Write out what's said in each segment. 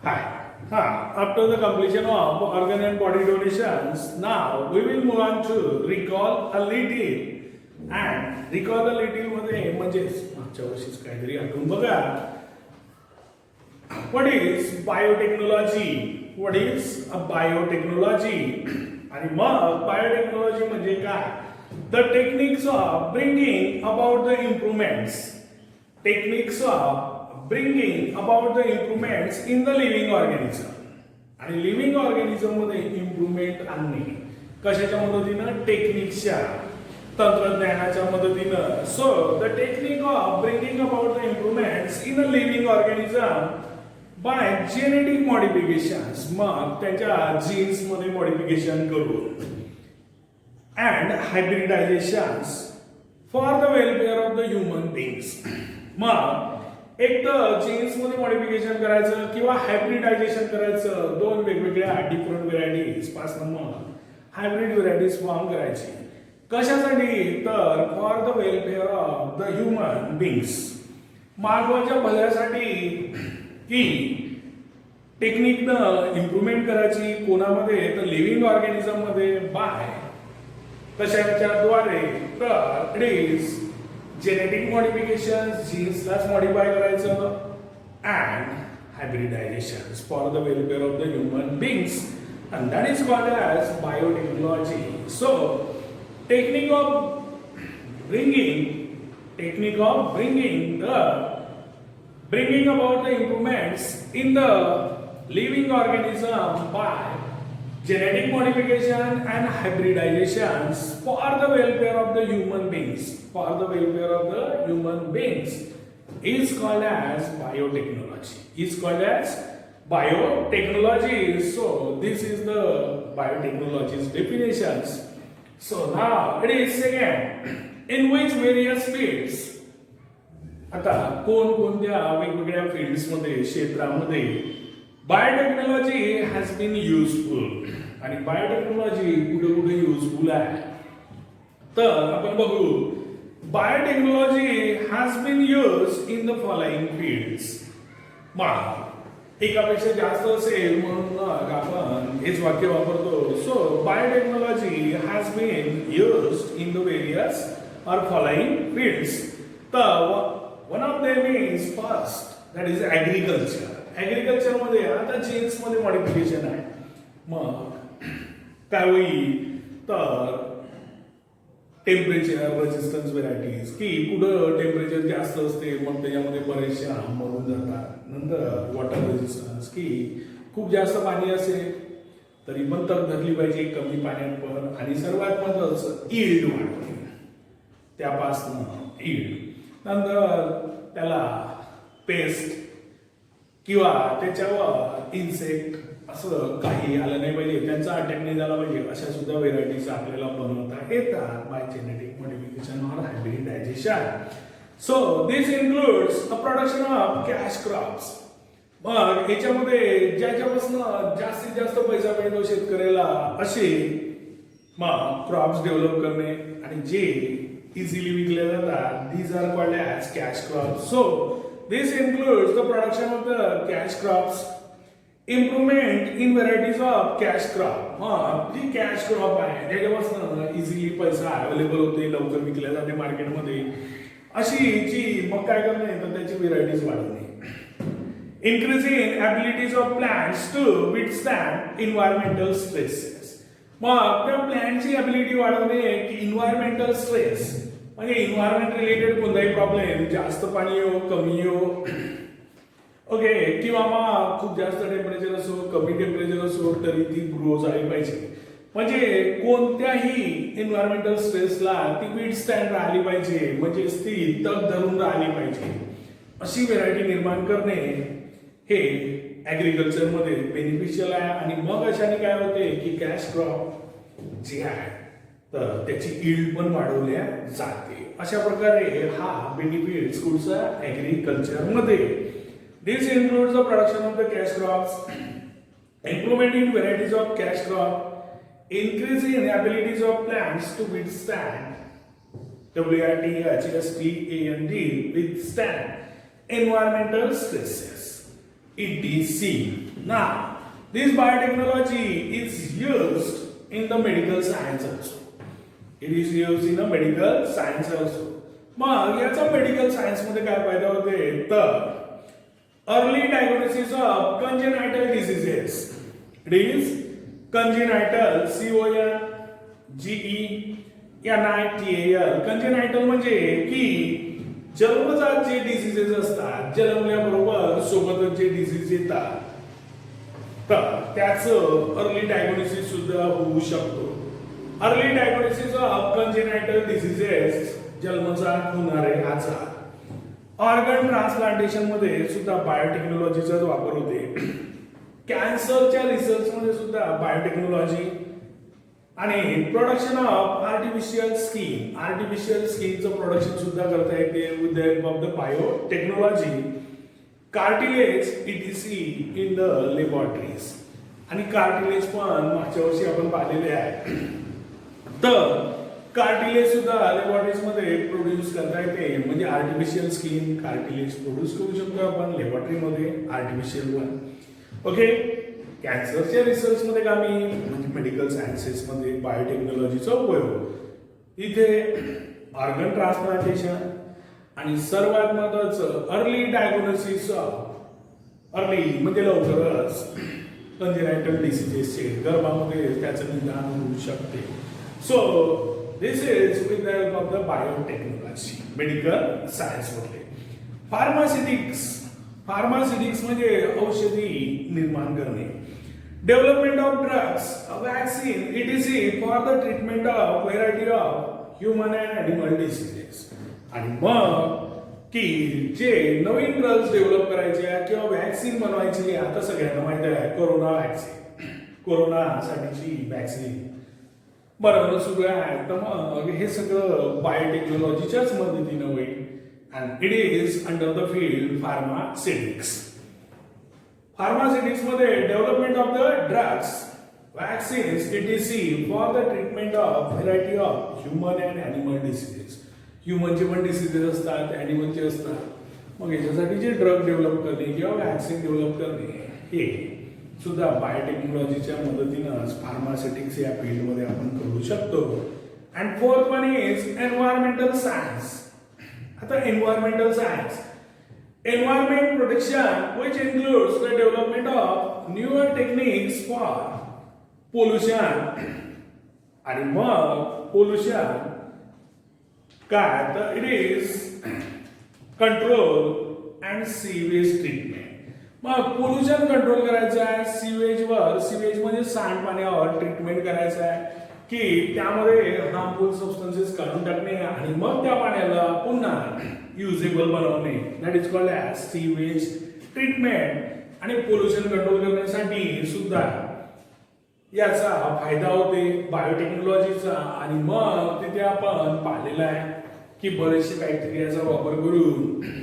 Hi. After the completion of organ and body donations, now we will move on to recall a little. And recall a little मध्ये म्हणजेच मागच्या वर्षीच काहीतरी आठवून बघा. What is biotechnology? What is a biotechnology? आणि मग biotechnology म्हणजे काय? The techniques of bringing about the improvements. Techniques of bringing about the improvements in the living organism. आणि लिव्हिंग ऑर्गॅनिझम मध्ये इम्प्रूव्हमेंट आणणे कशाच्या मदतीनं? टेक्निक्सच्या, तंत्रज्ञानाच्या मदतीनं. So the technique of bringing about the improvements in a living organism by genetic modifications. मग त्यांच्या जीन्स मध्ये मॉडिफिकेशन करून and hybridisations for the welfare of the human beings. मग एक तर जीन्स मध्ये मॉडिफिकेशन करायचं किंवा हायब्रिडायझेशन करायचं, दोन वेगवेगळ्या डिफरंट व्हेरायटीज पासून मग हायब्रिड व्हेरायटीज फॉर्म करायची. कशासाठी? तर for the welfare of the human beings, मानवाच्या भल्यासाठी. की टेक्निकनं इम्प्रूव्हमेंट करायची कोणामध्ये? तर लिव्हिंग ऑर्गॅनिझम मध्ये. बाय कशाच्या द्वारे? तर इट इज जेनेटिक मॉडिफिकेशन, जीन्सलाच मॉडिफाय करायचं, and hybridisation for the welfare of the human beings, and that is called as biotechnology. So technique of bringing about the improvements in the living organism by genetic modification and hybridizations for the welfare of the human beings, is called as biotechnology. So this is the biotechnology's definitions. So now it is second, in which various fields. आता कोणत्या वेगवेगळ्या fields मध्ये, क्षेत्रामध्ये biotechnology has been useful. आणि biotechnology कुठे कुठे useful आहे तर आपण बघू. Biotechnology has been use in the following fields. मग एकापेक्षा जास्त असेल म्हणून आपण हेच वाक्य वापरतो. So biotechnology has been used in the various or following fields. तर one of them is first, that is agriculture. Agriculture मध्ये आता जीन्स मध्ये मॉडिफिकेशन आहे. मग काय होईल तर टेम्परेचर रेजिस्टन्स व्हेरायटीज, की कुठं टेम्परेचर जास्त असते मग त्याच्यामध्ये बरेचशा मरून जातात. नंतर वॉटर रेजिस्टन्स, की खूप जास्त पाणी असेल तरी पण तग धरली पाहिजे कमी पाण्यात पण. आणि सर्वात महत्वाचं ईल्ड वाढवणे, त्यापासून ईल्ड. नंतर त्याला पेस्ट किंवा त्याच्यावर इन्सेक्ट असं काही आलं नाही पाहिजे, त्यांचा अटॅक नाही झाला पाहिजे, अशा सुद्धा व्हेरायटीज आपल्याला बनवता येतात bye genetic modification or hybridisation. So this includes a production of cash crops. मग याच्यामध्ये ज्याच्यापासून जास्तीत जास्त पैसा मिळतो शेतकऱ्याला असे मग क्रॉप्स डेव्हलप करणे आणि जे easily विकले जातात, these are called as cash crops. So this includes the production of the cash crops, improvement in varieties of cash crop. G cash crop आहे त्याच्यापासून इझिली पैसा अवेलेबल होते, लवकर विकल्या जाते मार्केटमध्ये, अशी जी मग काय करणे तर त्याची व्हेरायटीज वाढवणे. Increasing abilities of plants to withstand environmental stresses. मग त्या प्लॅनची ॲबिलिटी वाढवणे की इन्व्हायरमेंटल स्ट्रेस, म्हणजे इन्व्हायरमेंट रिलेटेड कोणताही प्रॉब्लेम, जास्त पाणी येऊ कमी येऊ, ओके, किंवा मग खूप जास्त टेम्परेचर असो कमी टेम्परेचर असो तरी ती ग्रो झाली पाहिजे. म्हणजे कोणत्याही इन्व्हायरमेंटल स्ट्रेसला ती विथस्टँड राहिली पाहिजे, म्हणजे ती तग धरून राहिली पाहिजे, अशी व्हेरायटी निर्माण करणे हे ऍग्रिकल्चर मध्ये बेनिफिशियल आहे. आणि मग अशाने काय होते की कॅश क्रॉप जे आहे तर त्याची ईल्ड पण वाढवल्या जाते. अशा प्रकारे हा बेनिफिट्स कुठचा ऍग्रिकल्चर मध्ये. This includes the production of the cash crops, improvement in varieties of cash crop, increase in abilities of plants to withstand WRT, HST, and withstand environmental stresses. etc. Now, this biotechnology is used in the medical science also. It is used in the medical science also. मग याचा medical science मध्ये काय फायदा होते तर early diagnosis of congenital diseases. It is congenital CONGENITAL. Congenital म्हणजे की जन्मजात जे डिसीजेस असतात, जन्मल्याबरोबर सोबतच जे डिसीज येतात तर त्याचं अर्ली डायग्नोसिस सुद्धा होऊ शकतो. Early diagnosis of congenital diseases जन्मजात होणारे आजार. ऑर्गन ट्रान्सप्लांटेशन मध्ये सुद्धा बायोटेक्नॉलॉजीचा वापर होते. कॅन्सरच्या रिसर्च मध्ये सुद्धा बायोटेक्नॉलॉजी आणि प्रोडक्शन ऑफ आर्टिफिशियल स्किनचं प्रोडक्शन सुद्धा करता येते with the help of the biotechnology. Cartilage ETC in the laboratories. आणि कार्टिलेज पण मागच्या वर्षी आपण पाहिलेले आहे. तर कार्टिलेज सुद्धा लॅबोरेटरीज मध्ये प्रोड्यूस करता येते. म्हणजे आर्टिफिशियल स्किन कार्टिलेज प्रोड्यूस करू शकतो आपण लॅबोरेटरीमध्ये आर्टिफिशियल वन. ओके. कॅन्सरच्या रिसर्च मध्ये कामी म्हणजे मेडिकल सायन्सेस मध्ये बायोटेक्नॉलॉजीचा उपयोग. इथे ऑर्गन ट्रान्सप्लांटेशन आणि सर्वात महत्वाचं अर्ली डायग्नोसिस ऑफ अर्ली म्हणजे लवकरच कंजेनायटल डिसीजेसचे गर्भामध्ये त्याचं निदान होऊ शकते. So this is with the help of the biotechnology, medical science मध्ये. फार्मास्युटिक्स म्हणजे औषधी निर्माण करणे. Development of drugs, vaccine ETC for the treatment of variety of human and animal diseases. आणि मग की जे नवीन ड्रग्स डेव्हलप करायचे किंवा वॅक्सिन बनवायची, आता सगळ्यांना माहिती आहे कोरोना वॅक्सिन, कोरोनासाठीची वॅक्सिन बनवणं सुरू आहे. तर मग हे सगळं बायोटेक्नॉलॉजीच्याच मदतीनं होईल. And it is under the field pharmaceutics. Pharmaceutics मध्ये development of the drugs, vaccines ETC for the treatment of variety of human and animal diseases. ह्युमनचे पण डिसीजेस असतात, ॲनिमलचे असतात. मग याच्यासाठी जे ड्रग डेव्हलप करणे किंवा वॅक्सिन डेव्हलप करणे हे सुद्धा बायोटेक्नॉलॉजीच्या मदतीनं फार्मास्युटिक्स या फील्डमध्ये आपण करू शकतो. And fourth one is environmental science. आता environmental science, environment protection which includes the development of newer techniques for pollution. आणि मग पोल्युशन काय तर it is control and sewage treatment. मग पोल्युशन कंट्रोल करायचं आहे सीवेज म्हणजे सांडपाण्यावर ट्रीटमेंट करायचं आहे की त्यामध्ये हार्मफुल सबस्टन्सेस काढून टाकणे आणि मग त्या पाण्याला पुन्हा युजेबल बनवणे. That is called as sewage treatment. आणि पोल्युशन कंट्रोल करण्यासाठी सुद्धा याचा फायदा होते बायोटेक्नॉलॉजीचा. आणि मग तिथे आपण पाहिलेलं आहे की बरेचसे बॅक्टेरियाचा वापर करून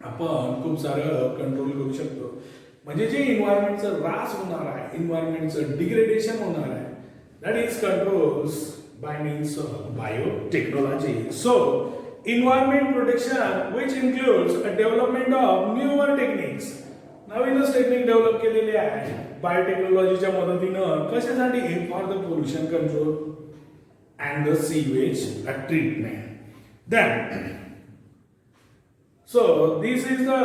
आपण खूप सारं कंट्रोल करू शकतो. म्हणजे जे इन्व्हायरमेंटचं ऱ्हास होणार आहे, इन्व्हायरमेंटचं डिग्रेडेशन होणार आहे, that is controls by means of biotechnology. So environment protection which includes a development of newer techniques. नवीनच टेक्निक डेव्हलप केलेले आहे बायोटेक्नॉलॉजीच्या मदतीनं. कशासाठी? For the pollution control and the sewage treatment. Then so this is the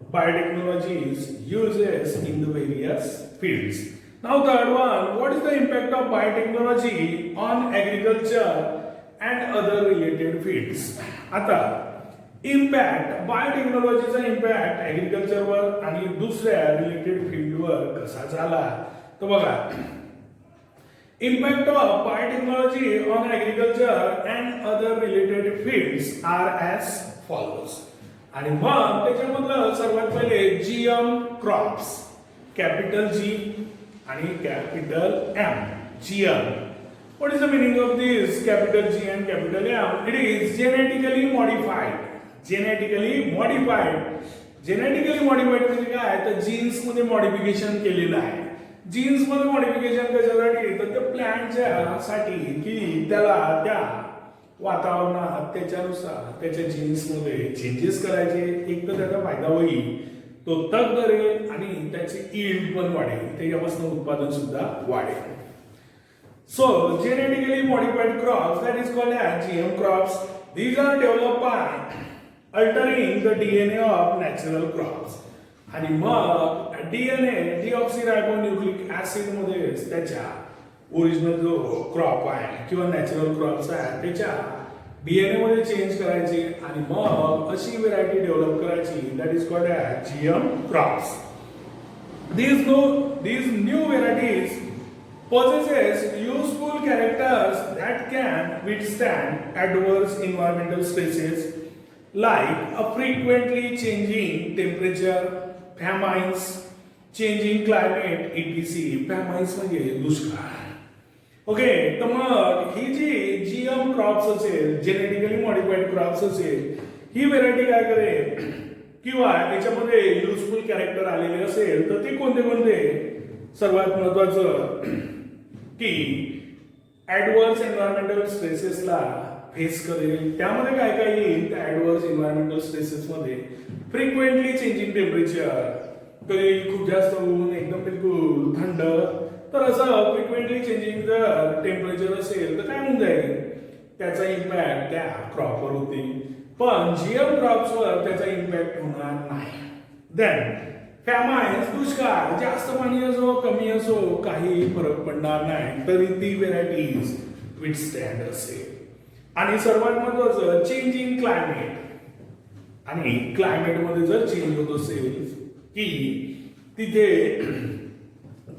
biotechnology's uses in the various fields. Now third one, what is the impact of biotechnology on agriculture and other related fields? आता impact बायोटेक्नॉलॉजीचा impact ऍग्रिकल्चरवर आणि दुसऱ्या related फील्डवर कसा झाला तर बघा. Impact of biotechnology on agriculture and other related fields are as follows. आणि मग त्याच्यामधलं सर्वात पहिले GM क्रॉप्स, कॅपिटल G आणि capital M. GM. What is the meaning of this capital G and capital M? It is genetically modified. Genetically modified म्हणजे काय तर jeans मध्ये मॉडिफिकेशन केलेलं आहे. जीन्स मध्ये मॉडिफिकेशन कशासाठी तर त्या प्लांटच्या साठी की त्याला त्या वातावरणात त्याच्यानुसार त्याच्या जीन्स मध्ये चेंजेस करायचे. एक तर त्याचा फायदा होईल तो तग धरेल आणि त्याची ईल्ड पण वाढेल, त्याच्यापासून उत्पादन सुद्धा वाढेल. So genetically modified crops, that is called as GM crops, these are developed by altering the DNA of natural crops. आणि मग DNA डीऑक्सिरायबोन्यूक्लिक ऍसिड मध्ये त्याच्या ओरिजिनल जो क्रॉप आहे किंवा नॅचरल क्रॉप्स आहे त्याच्या DNA मध्ये चेंज करायची आणि मग अशी व्हेरायटी डेव्हलप करायची, that is called as GM crops. These new varieties possesses useful characters that can withstand adverse environmental stresses like a frequently changing temperature, famines, changing climate, etc. Famines म्हणजे दुष्काळ. Okay, तर मग ही जी GM crops असेल, genetically modified crops असेल, ही variety काय करेल किंवा याच्यामध्ये युजफुल कॅरेक्टर आलेले असेल तर ते कोणते कोणते? सर्वात महत्वाचं की ऍडव्हर्स एन्व्हायरमेंटल स्ट्रेसेसला फेस करेल. त्यामध्ये काय काय येईल? त्या ऍडव्हर्स एन्व्हायरमेंटल स्ट्रेसेस मध्ये फ्रिक्वेंटली चेंजिंग टेम्परेचर, कधी खूप जास्त ऊन, एकदम बिलकुल थंड, तर असं फ्रिक्वेंटली चेंजिंग जर टेम्परेचर असेल तर काय होऊन जाईल? त्याचा इम्पॅक्ट त्या क्रॉपवर होतील. पण GM क्रॉप्सवर त्याचा इम्पॅक्ट होणार नाही. देन फॅमाइन्स, दुष्काळ, जास्त पाणी असो कमी असो काही फरक पडणार नाही, तरी ती व्हेरायटीज विथस्टँड असेल. आणि सर्वात महत्वाचं चेंजिंग क्लायमेट, आणि क्लायमेट मध्ये जर चेंज होत असेल की तिथे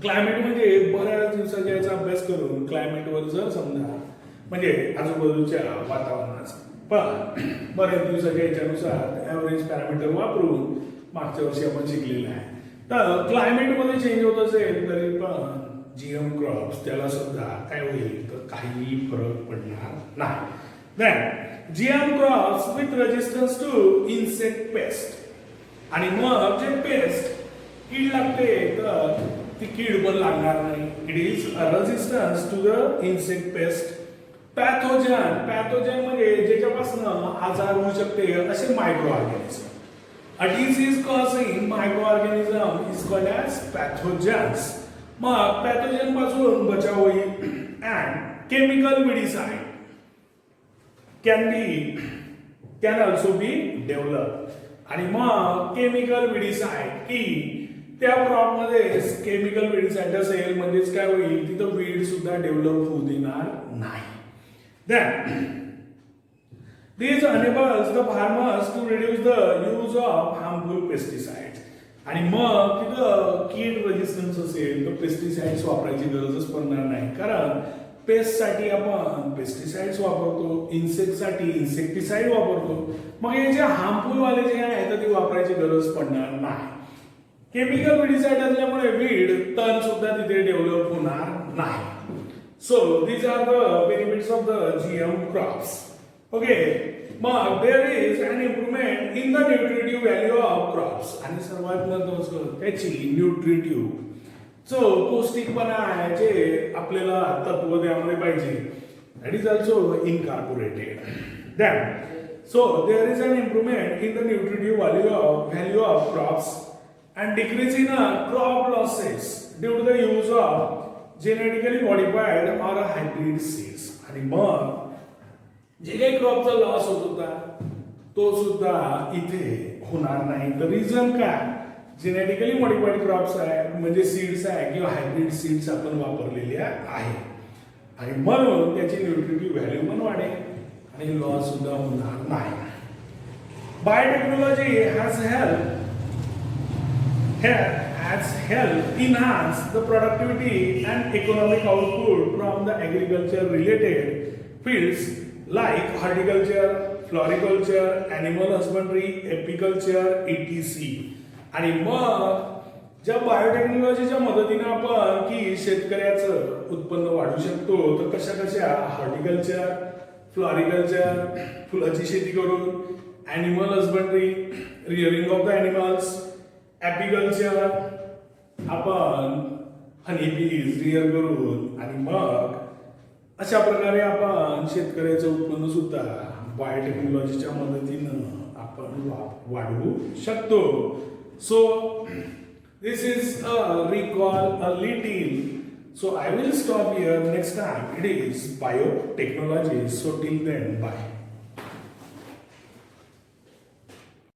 क्लायमेट म्हणजे बऱ्याच दिवसाच्या याचा अभ्यास करून क्लायमेटवर जर समजा म्हणजे आजूबाजूच्या वातावरणाचा पण बऱ्याच दिवसाच्या याच्यानुसार ऍव्हरेज पॅरामीटर वापरून मागच्या वर्षी आपण शिकलेलं आहे, तर क्लायमेट मध्ये चेंज होत असेल तरी पण GM क्रॉप्स त्याला सुद्धा काय होईल तर काही फरक पडणार नाही. Then GM crops with resistance to insect pest, आणि मग जे पेस्ट कीड लागते तर ती कीड पण लागणार नाही. It is resistance to the insect pest. Pathogen म्हणजे ज्याच्यापासून आजार होऊ शकते असे microorganism. A disease causing microorganism is called as pathogens. मग पॅथोजन पासून बचाव होईल. And chemical weedicide can also be developed. आणि मग केमिकल विडीसाइड की त्या क्रॉप मध्ये केमिकल विडीसाइड असेल म्हणजेच काय होईल तिथं वीड सुद्धा डेव्हलप होऊ देणार नाही. Then these enables the farmers to reduce the use of harmful pesticides. आणि मग तिथं कीड रेजिस्टन्स असेल तर पेस्टिसाइड्स वापरायची गरजच पडणार नाही, कारण पेस्ट साठी आपण पेस्टिसाइड्स वापरतो, इन्सेक्ट साठी इन्सेक्टिसाइड वापरतो. मग हे जे हार्मफुल वाले जे आहे तर ती वापरायची गरज पडणार नाही. केमिकल विडीसाइड असल्यामुळे वीड तण सुद्धा तिथे डेव्हलप होणार नाही. So these are the benefits of the GM crops. Okay, मग there is an improvement in the nutritive value of crops, आणि सर्वात महत्त्वाचं त्याची न्यूट्रिटिव्ह जो पौष्टिकपणा आहे जे आपल्याला तत्व त्यामध्ये पाहिजे, that is also incorporated. Then so there is an improvement in the nutritive value of crops and decrease in crop losses due to the use of genetically modified or hybrid seeds. आणि मग जे काही क्रॉपचा loss होत होता तो सुद्धा इथे होणार नाही. तर रिझन काय? जेनेटिकली मॉडिफाईड क्रॉप्स आहे म्हणजे सीड्स आहे किंवा हायब्रिड सीड्स आपण वापरलेले आहे, आणि म्हणून त्याची न्यूट्रिटिव्ह व्हॅल्यू पण वाढेल आणि लॉस सुद्धा होणार नाही. Biotechnology has helped enhance the productivity and economic output from the agriculture related fields like horticulture, floriculture, animal husbandry, apiculture, etc. आणि मग ज्या बायोटेक्नॉलॉजीच्या मदतीने आपण की शेतकऱ्याचं उत्पन्न वाढवू शकतो, तर कशा कशा हॉर्टिकल्चर, फ्लॉरिकल्चर, फुलाची शेती करून, ॲनिमल हसबंडरी, रिअरिंग ऑफ द ॲनिमल्स, ॲपिकल्चर, आपण हनी बीज रिअर करून, आणि मग अशा प्रकारे आपण शेतकऱ्याचं उत्पन्न सुद्धा बायोटेक्नॉलॉजीच्या मदतीनं आपण वाढवू शकतो. So this is a recall a little. So I will stop here. Next time it is biotechnology. So till then, bye.